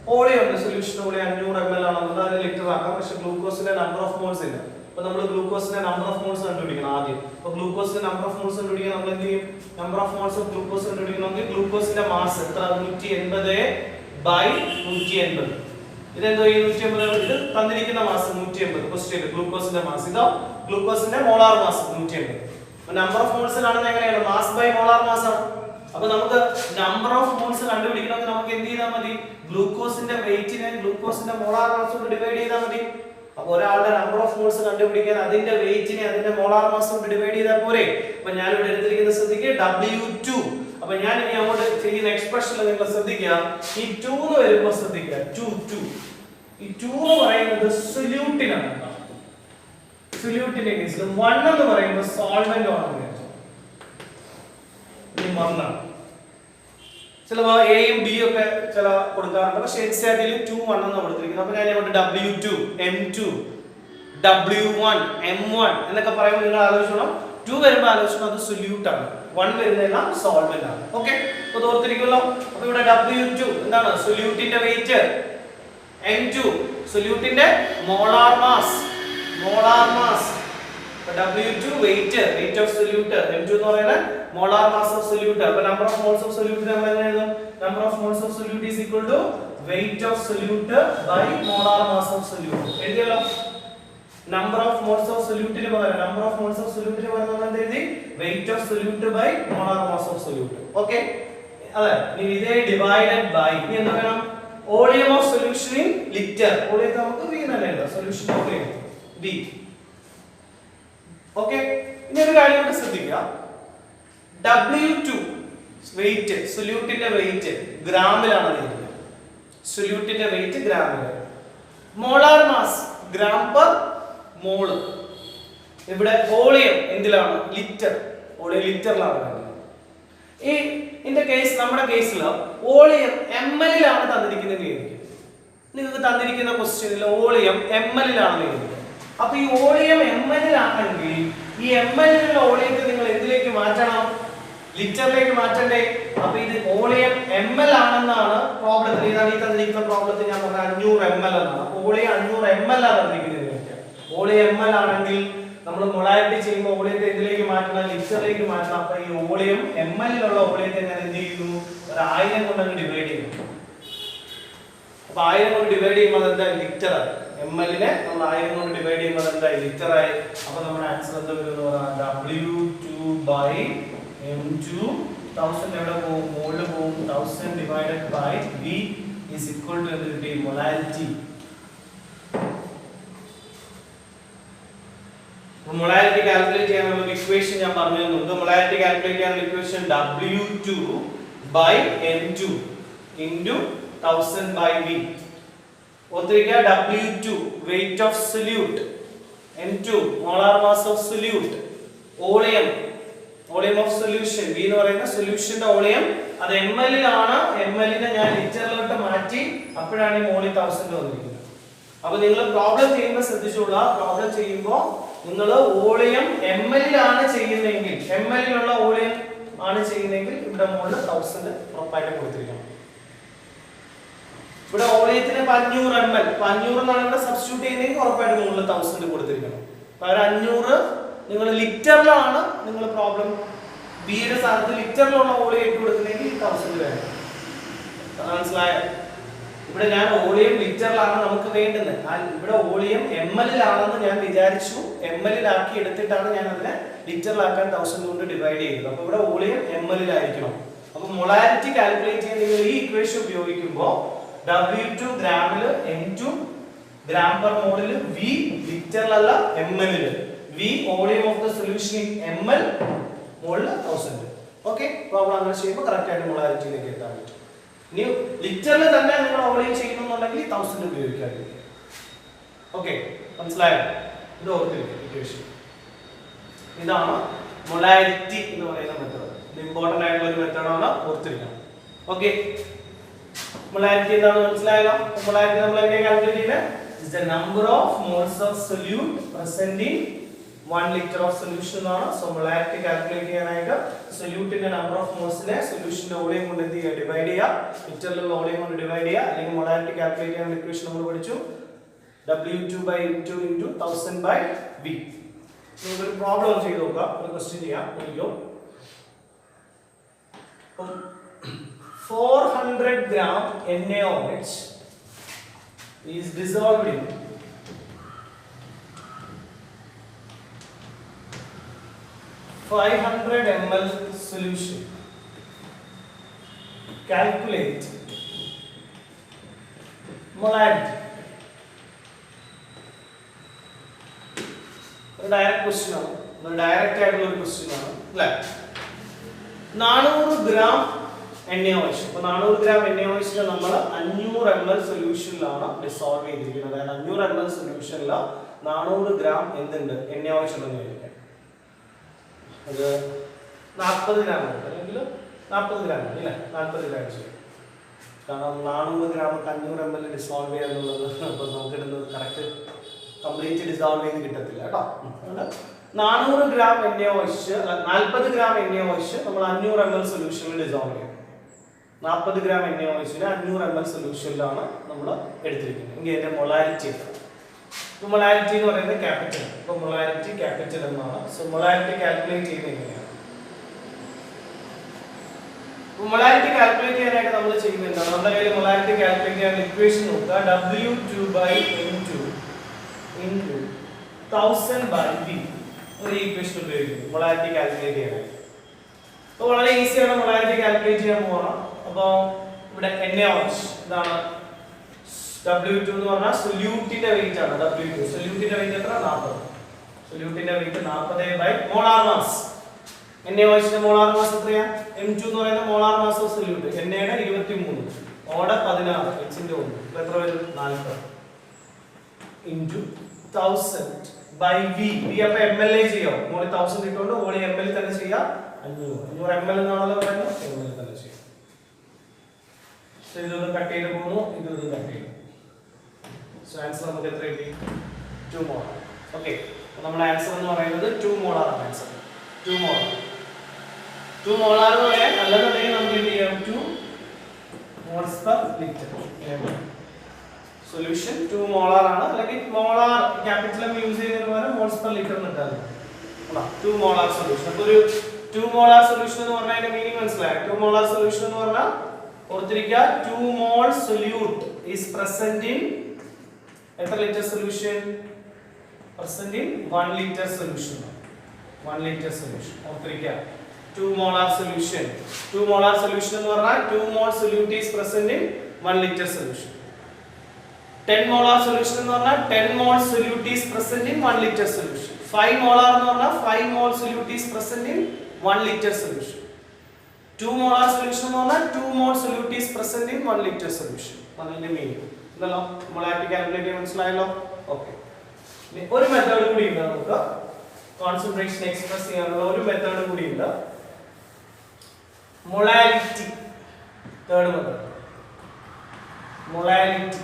[SPEAKER 1] വോളിയം ഉണ്ട്, സൊല്യൂഷൻ വോളിയം 500 ml ആണെന്നുള്ളത് അതിന് ലിറ്റർ ആക്കാം, പക്ഷെ ഗ്ലൂക്കോസിന്റെ നമ്പർ ഓഫ് മോൾസ് ഇല്ല. അപ്പോൾ നമ്മൾ ഗ്ലൂക്കോസിന്റെ നമ്പർ ഓഫ് മോൾസ് കണ്ടുപിടിക്കണം ആദ്യം. അപ്പോൾ ഗ്ലൂക്കോസിന്റെ നമ്പർ ഓഫ് മോൾസ് കണ്ടുപിടിക്കാൻ നമ്മൾ എന്ത് ചെയ്യും? Number of moles of glucose കണ്ടുപിടിക്കണമെങ്കിൽ ഗ്ലൂക്കോസിന്റെ മാസ് എത്ര? 180/180. ഇതെന്തോ ഈ 180, ഇത് തന്നിരിക്കുന്ന മാസ് 180 ക്വസ്റ്റ്യൻ, ഗ്ലൂക്കോസിന്റെ മാസ്. ഇതോ ഗ്ലൂക്കോസിന്റെ മോളാർ മാസ് 180. അപ്പോൾ നമ്പർ ഓഫ് മോൾസിലാണെന്ന് എങ്ങനെയാണ്? മാസ് ബൈ മോളാർ മാസ് ആണ്. അപ്പോൾ നമുക്ക് നമ്പർ ഓഫ് മോൾസ് കണ്ടുപിടിക്കണമെങ്കിൽ നമുക്ക് എന്ത് ചെയ്താൽ മതി? ഗ്ലൂക്കോസിന്റെ വെയിറ്റിനെ ഗ്ലൂക്കോസിന്റെ മോളാർ മാസ് കൊണ്ട് ഡിവൈഡ് ചെയ്താൽ മതി. അപ്പോൾ ഒരാളുടെ നമ്പർ ഓഫ് മോൾസ് കണ്ടുപിടിക്കാൻ അതിന്റെ വെയിറ്റിനെ അതിന്റെ മോളാർ മാസ് കൊണ്ട് ഡിവൈഡ് ചെയ്താൽ പോരെ? അപ്പോൾ ഞാൻ ഇവിടെ എടുത്തിരിക്കുന്നത് ശ്രദ്ധിക്കുക, W2. അപ്പോൾ ഞാൻ ഇനി അങ്ങോട്ട് ചെയ്യുന്ന എക്സ്പ്രഷനിൽ നിങ്ങൾ ശ്രദ്ധിക്കുക, ഈ 2 എന്ന് വരുമ്പോൾ ശ്രദ്ധിക്കുക, 2 ഈ 2 എന്ന് പറയുന്നത് സൊല്യൂട്ടിനാണ്. സൊല്യൂട്ടിന്റെ കേസിൽ 1 എന്ന് പറയുമ്പോൾ സോൾവെന്റ് ആണെന്ന് വിചാരിച്ചു. ഈ 1 ആണ്. ചിലപ്പോൾ എയും ബിയും ഒക്കെ ചില കൊടുക്കാറുണ്ട്, പക്ഷെ എക്സാക്ട്ലി 2 1 എന്ന് കൊടുത്തിരിക്കുന്നത്. അപ്പോൾ ഞാൻ ഇവിടെ W2 M2 W1 M1 എന്നൊക്കെ പറയുമ്പോൾ നിങ്ങൾ ആലോചിക്കണം, 2 വരുമ്പോൾ ആലോചിക്കണം അത് സൊല്യൂട്ട് ആണ്, 1 വരുന്നതെല്ലാം സോൾവെന്റ് ആണ്. ഓക്കെ, അപ്പോൾ ഓർത്തിരിക്കുമല്ലോ. അപ്പോൾ ഇവിടെ W2 എന്താണ്? സൊല്യൂട്ടിന്റെ വെയിറ്റ്. M2 സൊല്യൂട്ടിന്റെ molar mass. W2 weight of solute, M2 എന്ന് പറയുന്നത് molar mass of solute. അപ്പോൾ number of moles of solute നമ്മൾ എങ്ങനെ എഴുതും? Number of moles of solute is equal to weight of solute by molar mass of solute. എഴുതിയല്ലോ. Number of moles of solute ന് പകരം നമ്മൾ എന്ത് എഴുതി? Weight of solute by molar mass of solute. Okay, അതെ. ഇനി ഇതേ ഡിവൈഡഡ് ബൈ ഇനി എന്താ വേണം? Volume of solution in liter. Volume നമുക്ക് v എന്ന് എഴുതാം. Solution volume v. ഓക്കേ, ഇനി ഒരു കാര്യം കൂടി ശ്രദ്ധിക്കുക. W2 വെയിറ്റ്, സൊല്യൂട്ടിന്റെ വെയിറ്റ് ഗ്രാമിലാണ് എഴുതുന്നത്. സൊല്യൂട്ടിന്റെ വെയിറ്റ് ഗ്രാമിലാണ്. Molar mass gram per mole. ഇവിടെ വോളിയം എന്തിലാണ്? ലിറ്റർ. വോളിയം ലിറ്ററിലാണ് കാണുന്നത്. ഈ ഇതിന്റെ കേസ്, നമ്മുടെ കേസിൽ വോളിയം ml ലാണ് തന്നിരിക്കുന്നത്. നിങ്ങൾക്ക് തന്നിരിക്കുന്ന ക്വസ്റ്റ്യനിൽ വോളിയം ml ലാണ് എഴുതുന്നത്. അപ്പോൾ ഈ വോളിയം ml ആണെങ്കിൽ ഈ ml ലുള്ള വോളിയത്തെ നിങ്ങൾ എന്തിലേക്ക് മാറ്റണം? ലിറ്ററിലേക്ക് മാറ്റണ്ടേ? അപ്പോൾ ഇത് വോളിയം ml ആണെന്നാണ് പ്രോബ്ലത്തിൽ. ഇതാണ് ഈ തന്നിരിക്കുന്ന പ്രോബ്ലത്തിൽ ഞാൻ പറഞ്ഞ 500 ml എന്നാണ്. വോളിയം 500 ml ആണ് തന്നിരിക്കുന്നത്. വോളിയം ml ആണെങ്കിൽ നമ്മൾ മൊളാരിറ്റി ചെയ്യുമ്പോൾ വോളിയത്തെ എന്തിലേക്ക് മാറ്റണം? ലിറ്ററിലേക്ക് മാറ്റണം. അപ്പോൾ ഈ വോളിയം ml ലുള്ള വോളിയത്തെ ഞാൻ എന്ത് ചെയ്യുന്നു? ഒരു 1000 കൊണ്ട് അങ്ങ് ഡിവൈഡ് ചെയ്യുന്നു. അപ്പോൾ 1000 കൊണ്ട് ഡിവൈഡ് ചെയ്യുമ്പോൾ എന്താ? ലിറ്റർ ആയി. ml നെ നമ്മൾ 1000 കൊണ്ട് ഡിവൈഡ് ചെയ്യുമ്പോൾ എന്താ? ലിറ്റർ ആയി. അപ്പോൾ നമ്മുടെ ആൻസർ എന്താ വരുന്നു? W2 by M2 1000 എവിടെ പോകും? മോളിൽ പോകും. 1000 divided by V is equal to എന്ത് കിട്ടി? മൊളാരിറ്റി. മൊളാരിറ്റി കാൽക്കുലേറ്റ് ചെയ്യാനുള്ള ഇക്വേഷൻ ഞാൻ പറഞ്ഞു തന്നു. മൊളാരിറ്റി കാൽക്കുലേറ്റ് ചെയ്യാനുള്ള equation W2 by M2 into 1000 by V. ഓർത്തിരിക്കുക, W2 weight of solute, M2 molar mass of solute, volume of solution V എന്ന് പറയുന്ന സൊല്യൂഷന്റെ വോളിയം അത് ml ലാണ്. ml നെ ഞാൻ ലിറ്ററിലോട്ട് മാറ്റി, അപ്പോഴാണ് ഈ മോളിൽ 1000 വന്നിരിക്കുന്നത്. അപ്പോൾ നിങ്ങൾ പ്രോബ്ലം ചെയ്യുമ്പോൾ ശ്രദ്ധിച്ചോളൂ. പ്രോബ്ലം ചെയ്യുമ്പോൾ നിങ്ങൾ വോളിയം ml ലാണ് ചെയ്യുന്നതെങ്കിൽ, ml ലുള്ള വോളിയം ആണ് ചെയ്യുന്നതെങ്കിൽ ഇവിടെ മോളിൽ 1000 ഉറപ്പായിട്ട് കൊടുത്തിരിക്കണം. ഇവിടെ വോളിയത്തിന് 500 ml, 500 എന്നാണ് ഇവിടെ സബ്സ്റ്റിറ്റ്യൂട്ട് ചെയ്യുന്നതെങ്കിൽ ഉറപ്പായിട്ട് മുകളിൽ 1000 കൊടുത്തിരിക്കണം. പകരം 500 നിങ്ങൾ ലിറ്ററിലാണ് നിങ്ങൾ പ്രോബ്ലം ബിയുടെ സ്ഥാനത്ത് ലിറ്ററിലുള്ള വോളിയം ഇട്ട് കൊടുക്കുന്നെങ്കിൽ 1000 വേണം. മനസ്സിലായോ? ഇവിടെ ഞാൻ വോളിയം ലിറ്ററിലാണ് നമുക്ക് വേണ്ടുന്നത്. ഇവിടെ വോളിയം ml ലാണെന്ന് ഞാൻ വിചാരിച്ചു. ml ലാക്കി എടുത്തിട്ടാണ് ഞാൻ അതിനെ ലിറ്ററിലാക്കാൻ 1000 കൊണ്ട് ഡിവൈഡ് ചെയ്തത്. അപ്പോൾ ഇവിടെ വോളിയം ml ലായിരിക്കണം. അപ്പോൾ മൊളാരിറ്റി കാൽക്കുലേറ്റ് ചെയ്യാൻ നിങ്ങൾ ഈ ഇക്വേഷൻ ഉപയോഗിക്കുമ്പോൾ W2 ഗ്രാമിൽ, M2 ഗ്രാം പെർ മോളിൽ, V ലിറ്ററിലല്ല ml ൽ. V volume of the solution in ml, മോളിൽ 1000. ഓക്കേ, പ്രോബ്ലം അങ്ങനെ ചെയ്യുമ്പോൾ കറക്റ്റ് ആയിട്ട് മൊളാരിറ്റിയിലേക്ക് എത്താൻ പറ്റും. ഇനി ലിറ്ററിൽ തന്നെ നിങ്ങൾ വോളിയം ചെയ്യണമെന്നുണ്ടെങ്കിൽ 1000 ഉപയോഗിക്കാൻ. ഓക്കേ, മനസ്സിലായോ? ഇത് ഓർത്തിരിക്കുക ഇക്വേഷൻ. ഇതാണ് മൊളാരിറ്റി എന്ന് പറയുന്ന മെത്തേഡ്. ഇത് ഇമ്പോർട്ടന്റ് ആയിട്ടുള്ള ഒരു മെത്തേഡാണ്, ഓർത്തിരിക്കണം. ഓക്കേ, മൊളാരിറ്റി എന്താണെന്ന് മനസ്സിലായല്ലോ. മൊളാരിറ്റി നമ്മൾ എങ്ങനെ കാൽക്കുലേറ്റ് ചെയ്യുന്നത്? is the number of moles of solute present in 1 liter of solution എന്നാണ്. സോ മൊളാരിറ്റി കാൽക്കുലേറ്റ് ചെയ്യാനായിട്ട് സൊല്യൂട്ടിന്റെ നമ്പർ ഓഫ് മോൾസിനെ സൊല്യൂഷന്റെ വോളിയം കൊണ്ട് എന്ത് ചെയ്യുക? ഡിവൈഡ് ചെയ്യുക. ലിറ്ററിലുള്ള വോളിയം കൊണ്ട് ഡിവൈഡ് ചെയ്യുക. അല്ലെങ്കിൽ മൊളാരിറ്റി കാൽക്കുലേറ്റ് ചെയ്യാനുള്ള ഇക്വേഷൻ നമ്മൾ പഠിച്ചു. W2 by M2 into 1000 by V. നമുക്ക് ഒരു പ്രോബ്ലം ചെയ്ത് നോക്കാം. ഒരു ക്വസ്റ്റ്യൻ ചെയ്യാം. നോക്കിക്കോ. 400 gram NaOH is dissolved in 500 ml solution. calculate molarity. ഒരു ഡയറക്റ്റ് ക്വസ്റ്റ്യൻ ആണ്, ഒരു ഡയറക്റ്റ് ആയിട്ടുള്ള ഒരു ക്വസ്റ്റ്യൻ ആണ് അല്ലേ. 400 ഗ്രാം എണ്ണ ആവശ്യം. അപ്പോൾ 400 ഗ്രാം എണ്ണ ആവശ്യത്തിൽ നമ്മൾ 500 ml സൊല്യൂഷനിലാണ് ഡിസോൾവ് ചെയ്തിരിക്കുന്നത്. അതായത് 500 ml സൊല്യൂഷനിൽ 400 ഗ്രാം എന്തുണ്ട് എണ്ണ ആവശ്യം എന്ന് ചോദിക്കാം. അത് 40 ഗ്രാം ഉണ്ട്, അല്ലെങ്കിൽ 40 ഗ്രാം അല്ലേ, 40 ഗ്രാം ചെയ്യും. കാരണം 400 ഗ്രാം 500 ml ഡിസോൾവ് ചെയ്യാന്നുള്ളത് അപ്പോൾ നമുക്ക് ഇടുന്നത് കറക്റ്റ് കംപ്ലീറ്റ് ഡിസോൾവ് ചെയ്ത് കിട്ടത്തില്ല കേട്ടോ. അതുകൊണ്ട് 400 ഗ്രാം എണ്ണ ഒഴിച്ച് 40 ഗ്രാം എണ്ണ ഒഴിച്ച് നമ്മൾ 500 ml സൊല്യൂഷനിൽ ഡിസോൾവ് ചെയ്യും. 40 ഗ്രാം എണ്ണ ഒഴിച്ചിട്ട് 500 ml സൊല്യൂഷനിലാണ് നമ്മൾ എടുത്തിരിക്കുന്നത്. എങ്കിൽ അതിന്റെ മൊളാരിറ്റി ഇപ്പോൾ മൊളാരിറ്റി എന്ന് പറയുന്നത് ക്യാപിറ്റൽ. അപ്പോൾ മൊളാരിറ്റി ക്യാപിറ്റൽ എന്നാണ്. സോ മൊളാരിറ്റി കാൽക്കുലേറ്റ് ചെയ്യുന്നത് എങ്ങനെയാണ്? മൊളാരിറ്റി കാൽക്കുലേറ്റ് ചെയ്യാനായിട്ട് നമ്മൾ ചെയ്യുന്നത് എന്താണ്? നമ്മുടെ കയ്യിൽ മൊളാരിറ്റി കാൽക്കുലേറ്റ് ചെയ്യാൻ ഇക്വേഷൻ നോക്കുക. W2/M2 into 1000/V ഒരു ഇക്വേഷൻ ഉപയോഗിക്കുന്നു മൊളാരിറ്റി കാൽക്കുലേറ്റ് ചെയ്യാനായിട്ട്. അപ്പോൾ വളരെ ഈസിയാണ് മൊളാരിറ്റി കാൽക്കുലേറ്റ് ചെയ്യാൻ പോകണം. അപ്പോൾ ഇവിടെ NaOH ഇതാണ് W2 എന്ന് പറഞ്ഞാൽ സൊല്യൂട്ടിന്റെ വെയിറ്റ് ആണ്. W2 സൊല്യൂട്ടിന്റെ വെയിറ്റ് എത്ര? 40. സൊല്യൂട്ടിന്റെ വെയിറ്റ് 40 മോളാർ മാസ്. NaOH ന്റെ മോളാർ മാസ് എത്രയാ? M2 എന്ന് പറയുന്ന molar mass of solute. Na യുടെ 23, O യുടെ 16, H ന്റെ 1. എത്ര വരും? 40 into 1000/V. V അപ്പൊ ml ചെയ്യാം. മോളി 1000 ഇട്ടുകൊണ്ട് ഓളി ml തന്നെ ചെയ്യാം. 500 ml എന്നാണല്ലോ പറയുന്നത്, ml തന്നെ ചെയ്യാം. സോ ഇതൊന്ന് കട്ട് ചെയ്ത് പോകുന്നു, ഇതൊന്ന് കട്ട് ചെയ്തു. സോ ആൻസർ നമുക്ക് എത്ര കിട്ടി? 2 മോളാർ. ഓക്കെ, നമ്മുടെ ആൻസർ എന്ന് പറയുന്നത് 2 മോളാർ ആണ്. Answer 2 molar. 2 മോളാർ എന്ന് പറയാൻ അല്ലെന്നുണ്ടെങ്കിൽ നമുക്ക് എന്ത് ചെയ്യാം? 2 moles per liter. Solution 2 molar ആണ്, അല്ലെങ്കിൽ മോളാർ ക്യാപിറ്റൽ എം യൂസ് ചെയ്യുന്നതിന് പകരം മോൾസ് പെർ ലിറ്റർ എന്ന് ഇട്ടാൽ മതി. 2 മോളാർ സൊല്യൂഷൻ. അപ്പോൾ ഒരു 2 മോളാർ സൊല്യൂഷൻ എന്ന് പറഞ്ഞാൽ അതിന്റെ മീനിങ് മനസ്സിലായോ? 2 മോളാർ സൊല്യൂഷൻ എന്ന് പറഞ്ഞാൽ ഓർത്തിരിക്കുക, 2 മോൾ സൊല്യൂട്ട് ഈസ് പ്രസന്റ് ഇൻ എത്ര litre solution? Present in 1 litre solution. 1 litre solution ഓർത്തിരിക്കുക. 2 molar solution. 2 molar solution എന്ന് പറഞ്ഞാൽ 2 mol solute is present in 1 liter solution. 10 molar solution എന്ന് പറഞ്ഞാൽ 10 mol solute is present in 1 liter solution. 5 molar എന്ന് പറഞ്ഞാൽ 5 mol solute is present in 1 liter solution. 2 molar solution എന്ന് പറഞ്ഞാൽ 2 mol solute is present in 1 liter solution. അതിന്റെ meaning ഇതല്ലോ. മോളാരിറ്റി calculate ചെയ്യാൻ മനസ്സിലായല്ലോ? Okay. ഇനി ഒരു മെത്തേഡ് കൂടി ഉണ്ട് നമുക്ക് കോൺസെൻട്രേഷൻ എക്സ്പ്രസ് ചെയ്യാനുള്ള ഒരു മെത്തേഡ് കൂടി ഉണ്ട്. molarity. Third method, molarity.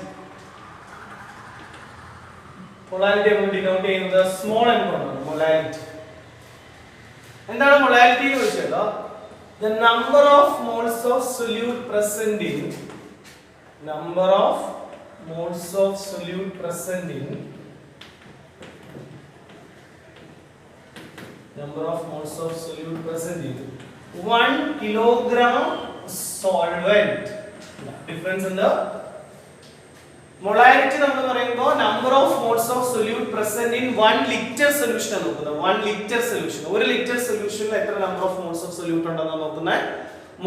[SPEAKER 1] Molarity we denote ചെയ്യുന്നത് small m കൊണ്ടാണ്. molarity എന്താണ് molarity എന്ന് വെച്ചാൽ the number of moles of solute present in number of moles of solute present in number of moles of solute present in 1 kilogram solvent. Difference in the molarity നമ്മൾ പറയുമ്പോൾ number of moles of solute present in 1 liter solution ആണ് നോക്കുന്നത്. 1 liter solution, 1 liter solution എത്ര number of moles of solute ഉണ്ടെന്ന് നോക്കുന്നത്.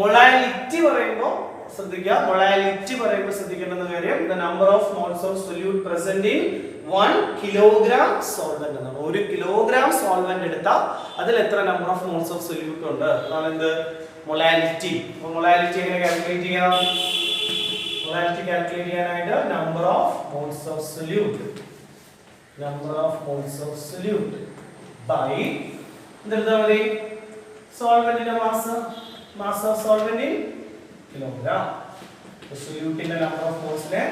[SPEAKER 1] molarity പറയുമ്പോൾ ശ്രദ്ധിക്കുക, molarity പറയുമ്പോൾ ശ്രദ്ധിക്കേണ്ട കാര്യം the number of moles of solute present in 1 kilogram solvent എന്നാണ്. 1 kilogram solvent എടുത്താൽ അതിൽ എത്ര number of moles of solute ഉണ്ട് അതാണ് എന്ത്? molarity. അപ്പോൾ molarity എങ്ങനെ കാൽക്കുലേറ്റ് ചെയ്യാം? molarity കാൽക്കുലേറ്റ് ചെയ്യാനായിട്ട് number of moles of solute by എന്തെടുത്താൽ മതി? solventന്റെ mass of solvent in kilogram. solute number of moles നെ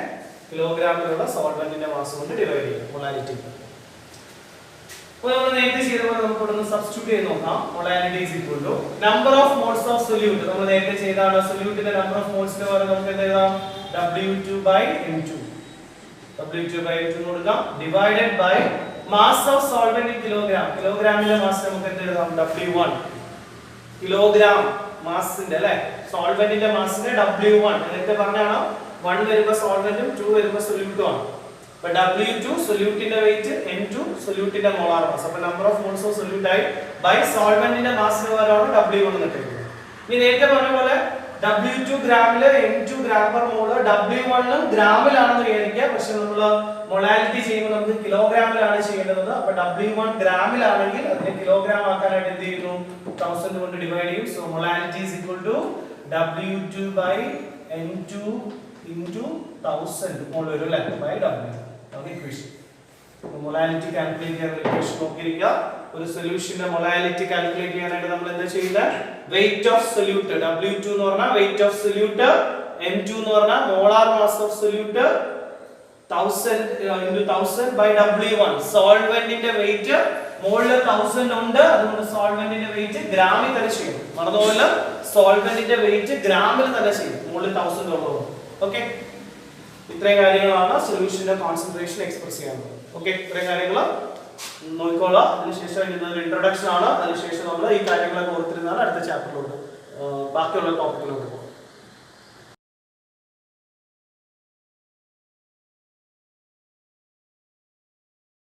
[SPEAKER 1] കിലോഗ്രാമിലുള്ള സോൾവെന്റിന്റെ മാസ് കൊണ്ട് ഡിവൈഡ് ചെയ്യാം molarity. അപ്പോൾ നമ്മൾ നേരത്തെ ചെയ്തപോലെ നമുക്ക് ഇവിടെ സബ്സ്റ്റിറ്റ്യൂട്ട് ചെയ്ത് നോക്കാം. molarity is equal to number of moles of solute. നമ്മൾ നേരത്തെ ചെയ്താണ് സൊല്യൂട്ടിന്റെ നമ്പർ ഓഫ് മോൾസിനെ പകരം നമുക്ക് എന്ത് എഴുതാം? W2/M2 എന്ന് കൊടുക്കാം divided by mass of solvent in kilogram. കിലോഗ്രാമിലെ മാസ് നമുക്ക് എന്ത് എഴുതാം? W1 കിലോഗ്രാം മാസിന്റെ അല്ലേ സോൾവെന്റിന്റെ മാസിനെ W1 നേരത്തെ പറഞ്ഞാണ്. 1 വരുമ്പോൾ സോൾവെന്റും 2 വരുമ്പോൾ സൊല്യൂട്ടും ആണ്. അപ്പോൾ W2 സൊല്യൂട്ടിന്റെ വെയിറ്റ്, N2 സൊല്യൂട്ടിന്റെ മോളാർ മാസ്. അപ്പോൾ number of moles of solute ആയി ബൈ സോൾവെന്റിന്റെ മാസിന് പകരമാണ് W1 എന്ന് ഇട്ടിരിക്കുന്നത്. ഇനി നേരത്തെ പറഞ്ഞ പോലെ W2 ഗ്രാമില് M2 ഗ്രാം പെർ മോള് W1 ഗ്രാമിലാണെന്ന് വിചാരിക്കുക. പക്ഷെ നമ്മൾ മൊളാലിറ്റി ചെയ്യുമ്പോൾ നമുക്ക് കിലോഗ്രാമിലാണ് ചെയ്യേണ്ടത്. അപ്പോൾ W1 ഗ്രാമിലാണെങ്കിൽ അതിനെ കിലോഗ്രാം ആക്കാനായിട്ട് എന്ത് ചെയ്യുന്നു? 1000 കൊണ്ട് ഡിവൈഡ് ചെയ്യും. So molality is equal to W2 by N2 into 1000 mole വരും അല്ലേ by W. Okay equation. Molality calculate ചെയ്യാൻ ഇക്വേഷൻ നോക്കിയിരിക്കുക. ഒരു സൊല്യൂഷന്റെ മൊളാലിറ്റി കാൽക്കുലേറ്റ് ചെയ്യാനായിട്ട് നമ്മൾ എന്താ ചെയ്യുന്നത്? വെയിറ്റ് ഓഫ് സൊല്യൂട്ട് W2 എന്ന് പറഞ്ഞാൽ വെയിറ്റ് ഓഫ് സൊല്യൂട്ട്, M2 എന്ന് പറഞ്ഞാൽ molar mass of solute 1000 into 1000 by W1. സോൾവെന്റിന്റെ വെയിറ്റ് മോളിൽ 1000 ഉണ്ട്, അതുകൊണ്ട് സോൾവെന്റിന്റെ വെയിറ്റ് ഗ്രാമിൽ തന്നെ ചെയ്യും. മറന്നുപോലെ സോൾവെന്റിന്റെ വെയിറ്റ് ഗ്രാമിൽ തന്നെ ചെയ്യും മോളിൽ 1000 ഉള്ളതുകൊണ്ട്. ഓക്കെ, ഇത്രയും കാര്യങ്ങളാണ് സൊല്യൂഷന്റെ കോൺസെൻട്രേഷൻ എക്സ്പ്രസ് ചെയ്യാനുള്ളത്. ഓക്കെ, ഇത്രയും കാര്യങ്ങൾ നോക്കിക്കോളാം. അതിനുശേഷം ഇതൊരു ഇൻട്രൊഡക്ഷൻ ആണ്. അതിനുശേഷം നമ്മൾ ഈ കാര്യങ്ങളൊക്കെ ഓർത്തിരുന്നാണ് അടുത്ത ചാപ്റ്ററിലോട്ട് ബാക്കിയുള്ള ടോപ്പിക്കിലോട്ട് പോകും.